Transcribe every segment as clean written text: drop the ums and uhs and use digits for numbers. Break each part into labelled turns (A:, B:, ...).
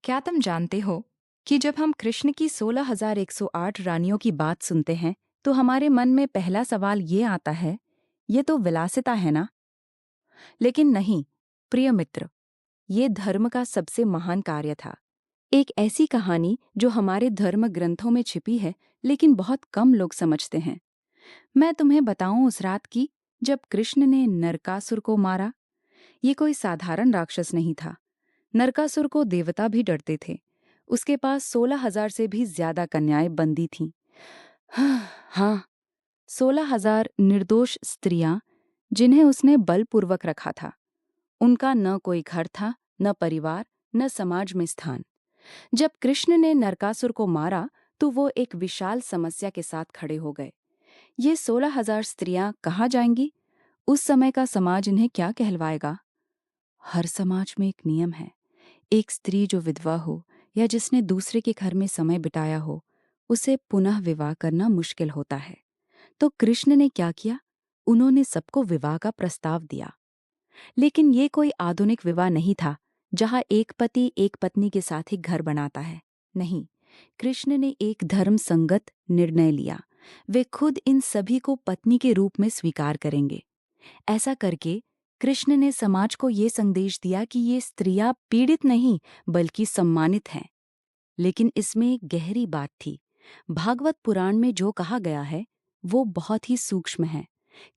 A: क्या तुम जानते हो कि जब हम कृष्ण की 16,108 रानियों की बात सुनते हैं तो हमारे मन में पहला सवाल ये आता है, ये तो विलासिता है ना? लेकिन नहीं, प्रिय मित्र, ये धर्म का सबसे महान कार्य था। एक ऐसी कहानी जो हमारे धर्म ग्रंथों में छिपी है, लेकिन बहुत कम लोग समझते हैं। मैं तुम्हें बताऊं उस रात की जब कृष्ण ने नरकासुर को मारा। ये कोई साधारण राक्षस नहीं था। नरकासुर को देवता भी डरते थे। उसके पास 16,000 से भी ज्यादा कन्याएं बंदी थीं। हाँ, 16,000 निर्दोष स्त्रियां जिन्हें उसने बलपूर्वक रखा था। उनका न कोई घर था, न परिवार, न समाज में स्थान। जब कृष्ण ने नरकासुर को मारा तो वो एक विशाल समस्या के साथ खड़े हो गए। ये 16,000 स्त्रियां कहाँ जाएंगी? उस समय का समाज इन्हें क्या कहलवाएगा? हर समाज में एक नियम है। एक स्त्री जो विधवा हो या जिसने दूसरे के घर में समय बिताया हो, उसे पुनः विवाह करना मुश्किल होता है। तो कृष्ण ने क्या किया? उन्होंने सबको विवाह का प्रस्ताव दिया। लेकिन ये कोई आधुनिक विवाह नहीं था, जहाँ एक पति एक पत्नी के साथ ही घर बनाता है। नहीं, कृष्ण ने एक धर्म संगत निर्णय लिया। वे खुद इन सभी को पत्नी के रूप में स्वीकार करेंगे। ऐसा करके कृष्ण ने समाज को ये संदेश दिया कि ये स्त्रियां पीड़ित नहीं बल्कि सम्मानित हैं। लेकिन इसमें एक गहरी बात थी। भागवत पुराण में जो कहा गया है वो बहुत ही सूक्ष्म है।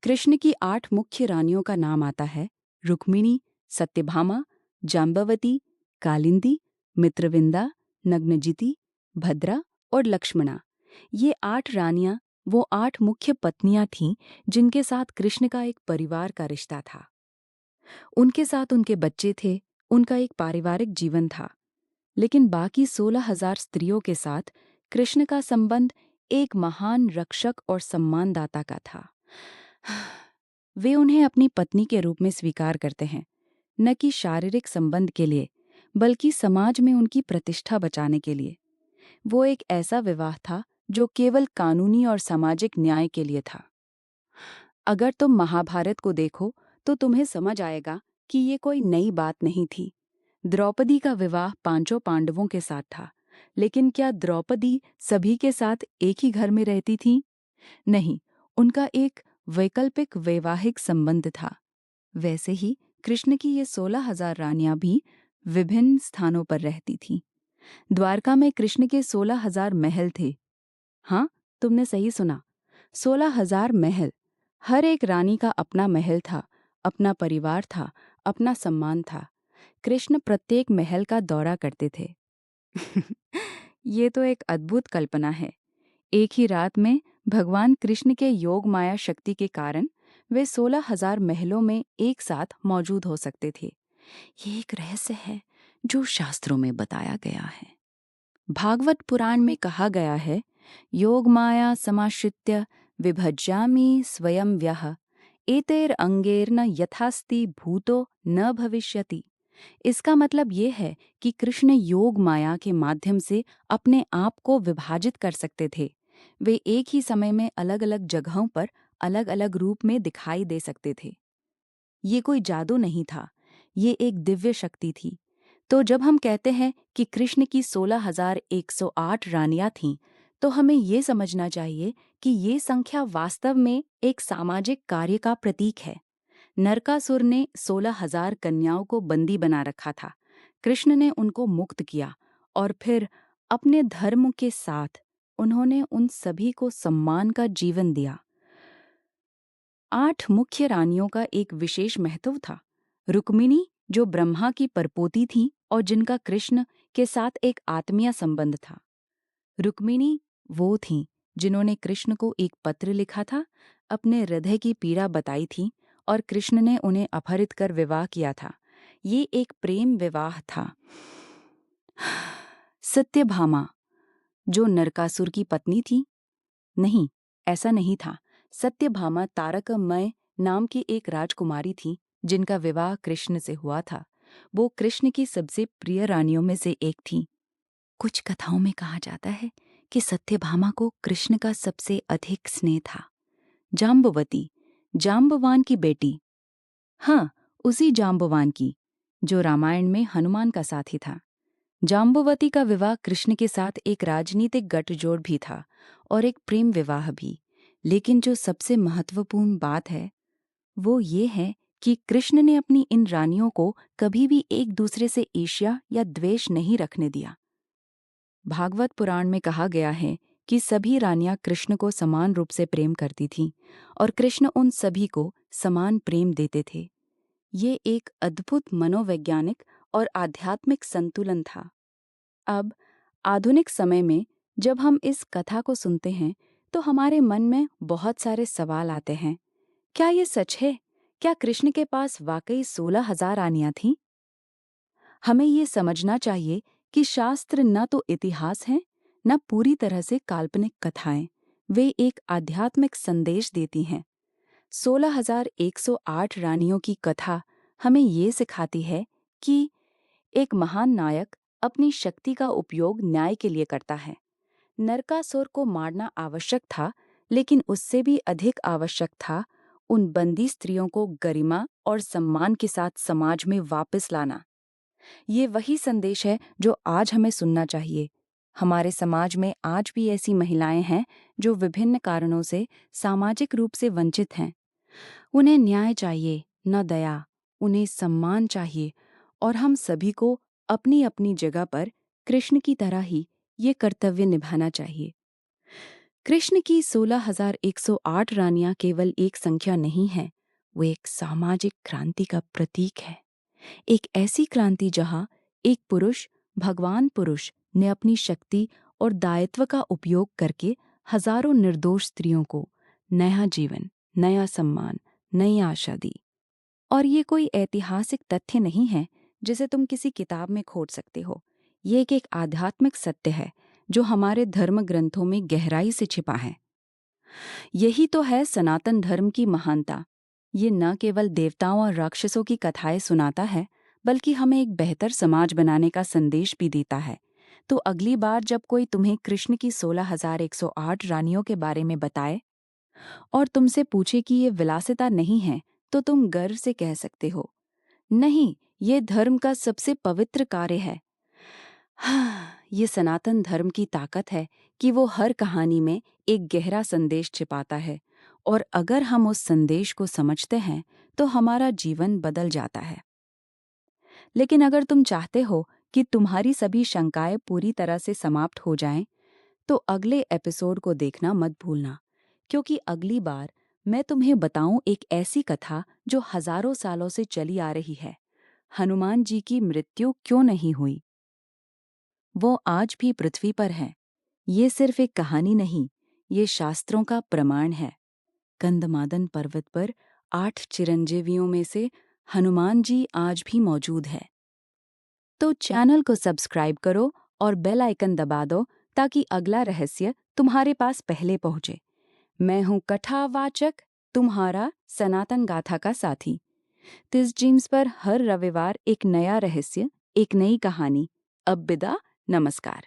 A: कृष्ण की 8 मुख्य रानियों का नाम आता है: रुक्मिणी, सत्यभामा, जाम्बवती, कालिंदी, मित्रविंदा, नग्नजिति, भद्रा और लक्ष्मणा। ये 8 रानियां वो 8 मुख्य पत्नियां थीं जिनके साथ कृष्ण का एक परिवार का रिश्ता था। उनके साथ उनके बच्चे थे, उनका एक पारिवारिक जीवन था। लेकिन बाकी 16,000 स्त्रियों के साथ कृष्ण का संबंध एक महान रक्षक और सम्मानदाता का था। वे उन्हें अपनी पत्नी के रूप में स्वीकार करते हैं, न कि शारीरिक संबंध के लिए, बल्कि समाज में उनकी प्रतिष्ठा बचाने के लिए। वो एक ऐसा विवाह था जो केवल कानूनी और सामाजिक न्याय के लिए था। अगर तुम महाभारत को देखो तो तुम्हें समझ आएगा कि ये कोई नई बात नहीं थी। द्रौपदी का विवाह 5 पांडवों के साथ था, लेकिन क्या द्रौपदी सभी के साथ एक ही घर में रहती थी? नहीं, उनका एक वैकल्पिक वैवाहिक संबंध था। वैसे ही कृष्ण की ये 16,000 रानियां भी विभिन्न स्थानों पर रहती थीं। द्वारका में कृष्ण के 16,000 महल थे। हाँ, तुमने सही सुना, 16,000 महल। हर एक रानी का अपना महल था, अपना परिवार था, अपना सम्मान था। कृष्ण प्रत्येक महल का दौरा करते थे। ये तो एक अद्भुत कल्पना है। एक ही रात में भगवान कृष्ण के योग माया शक्ति के कारण वे 16,000 महलों में एक साथ मौजूद हो सकते थे। ये एक रहस्य है जो शास्त्रों में बताया गया है। भागवत पुराण में कहा गया है, योग माया समाश्रित्य विभज्यामि स्वयं व्यः एतेर अंगेर्न यथास्ति भूतो न भविष्यति। इसका मतलब ये है कि कृष्ण योग माया के माध्यम से अपने आप को विभाजित कर सकते थे। वे एक ही समय में अलग अलग जगहों पर अलग अलग रूप में दिखाई दे सकते थे। ये कोई जादू नहीं था, ये एक दिव्य शक्ति थी। तो जब हम कहते हैं कि कृष्ण की 16,108 रानियां थीं, तो हमें ये समझना चाहिए कि ये संख्या वास्तव में एक सामाजिक कार्य का प्रतीक है। नरकासुर ने 16,000 कन्याओं को बंदी बना रखा था। कृष्ण ने उनको मुक्त किया और फिर अपने धर्म के साथ उन्होंने उन सभी को सम्मान का जीवन दिया। 8 मुख्य रानियों का एक विशेष महत्व था। रुक्मिणी, जो ब्रह्मा की परपोती थी और जिनका कृष्ण के साथ एक आत्मीय संबंध था। रुक्मिणी वो थीं जिन्होंने कृष्ण को एक पत्र लिखा था, अपने हृदय की पीड़ा बताई थी और कृष्ण ने उन्हें अपहरित कर विवाह किया था। ये एक प्रेम विवाह था। सत्यभामा, जो नरकासुर की पत्नी थी? नहीं, ऐसा नहीं था। सत्यभामा तारकमय नाम की एक राजकुमारी थी जिनका विवाह कृष्ण से हुआ था। वो कृष्ण की सबसे प्रिय रानियों में से एक थी। कुछ कथाओं में कहा जाता है कि सत्यभामा को कृष्ण का सबसे अधिक स्नेह था। जाम्बवती, जाम्बवान की बेटी। हाँ, उसी जाम्बवान की, जो रामायण में हनुमान का साथी था। जाम्बुवती का विवाह कृष्ण के साथ एक राजनीतिक गठजोड़ भी था और एक प्रेम विवाह भी। लेकिन जो सबसे महत्वपूर्ण बात है वो ये है कि कृष्ण ने अपनी इन रानियों को कभी भी एक दूसरे से ईर्ष्या या द्वेष नहीं रखने दिया। भागवत पुराण में कहा गया है कि सभी रानियां कृष्ण को समान रूप से प्रेम करती थीं और कृष्ण उन सभी को समान प्रेम देते थे। ये एक अद्भुत मनोवैज्ञानिक और आध्यात्मिक संतुलन था। अब आधुनिक समय में जब हम इस कथा को सुनते हैं तो हमारे मन में बहुत सारे सवाल आते हैं। क्या ये सच है? क्या कृष्ण के पास वाकई 16,000 रानियां थीं? हमें ये समझना चाहिए कि शास्त्र न तो इतिहास हैं, न पूरी तरह से काल्पनिक कथाएं। वे एक आध्यात्मिक संदेश देती हैं। 16,108 रानियों की कथा हमें ये सिखाती है कि एक महान नायक अपनी शक्ति का उपयोग न्याय के लिए करता है। नरकासुर को मारना आवश्यक था, लेकिन उससे भी अधिक आवश्यक था उन बंदी स्त्रियों को गरिमा और सम्मान के साथ समाज में वापस लाना। ये वही संदेश है जो आज हमें सुनना चाहिए। हमारे समाज में आज भी ऐसी महिलाएं हैं जो विभिन्न कारणों से सामाजिक रूप से वंचित हैं। उन्हें न्याय चाहिए, न दया। उन्हें सम्मान चाहिए और हम सभी को अपनी अपनी जगह पर कृष्ण की तरह ही ये कर्तव्य निभाना चाहिए। कृष्ण की 16,108 रानियां केवल एक संख्या नहीं है, वो एक सामाजिक क्रांति का प्रतीक है। एक ऐसी क्रांति जहां एक पुरुष, भगवान पुरुष, ने अपनी शक्ति और दायित्व का उपयोग करके हजारों निर्दोष स्त्रियों को नया जीवन, नया सम्मान, नई आशा दी। और ये कोई ऐतिहासिक तथ्य नहीं है जिसे तुम किसी किताब में खोज सकते हो। ये एक आध्यात्मिक सत्य है जो हमारे धर्म ग्रंथों में गहराई से छिपा है। यही तो है सनातन धर्म की महानता। ये न केवल देवताओं और राक्षसों की कथाएं सुनाता है, बल्कि हमें एक बेहतर समाज बनाने का संदेश भी देता है। तो अगली बार जब कोई तुम्हें कृष्ण की 16,108 रानियों के बारे में बताए और तुमसे पूछे कि ये विलासिता नहीं है, तो तुम गर्व से कह सकते हो, नहीं, ये धर्म का सबसे पवित्र कार्य है। हाँ, ये सनातन धर्म की ताकत है कि वो हर कहानी में एक गहरा संदेश छिपाता है, और अगर हम उस संदेश को समझते हैं तो हमारा जीवन बदल जाता है। लेकिन अगर तुम चाहते हो कि तुम्हारी सभी शंकाएं पूरी तरह से समाप्त हो जाएं, तो अगले एपिसोड को देखना मत भूलना, क्योंकि अगली बार मैं तुम्हें बताऊं एक ऐसी कथा जो हजारों सालों से चली आ रही है। हनुमान जी की मृत्यु क्यों नहीं हुई? वो आज भी पृथ्वी पर हैं। ये सिर्फ एक कहानी नहीं, ये शास्त्रों का प्रमाण है। गंधमादन पर्वत पर 8 चिरंजीवियों में से हनुमान जी आज भी मौजूद है। तो चैनल को सब्सक्राइब करो और बेल आइकन दबा दो ताकि अगला रहस्य तुम्हारे पास पहले पहुंचे। मैं हूं कथावाचक, तुम्हारा सनातन गाथा का साथी। तिस ड्रीम्स पर हर रविवार एक नया रहस्य, एक नई कहानी। अब विदा, नमस्कार।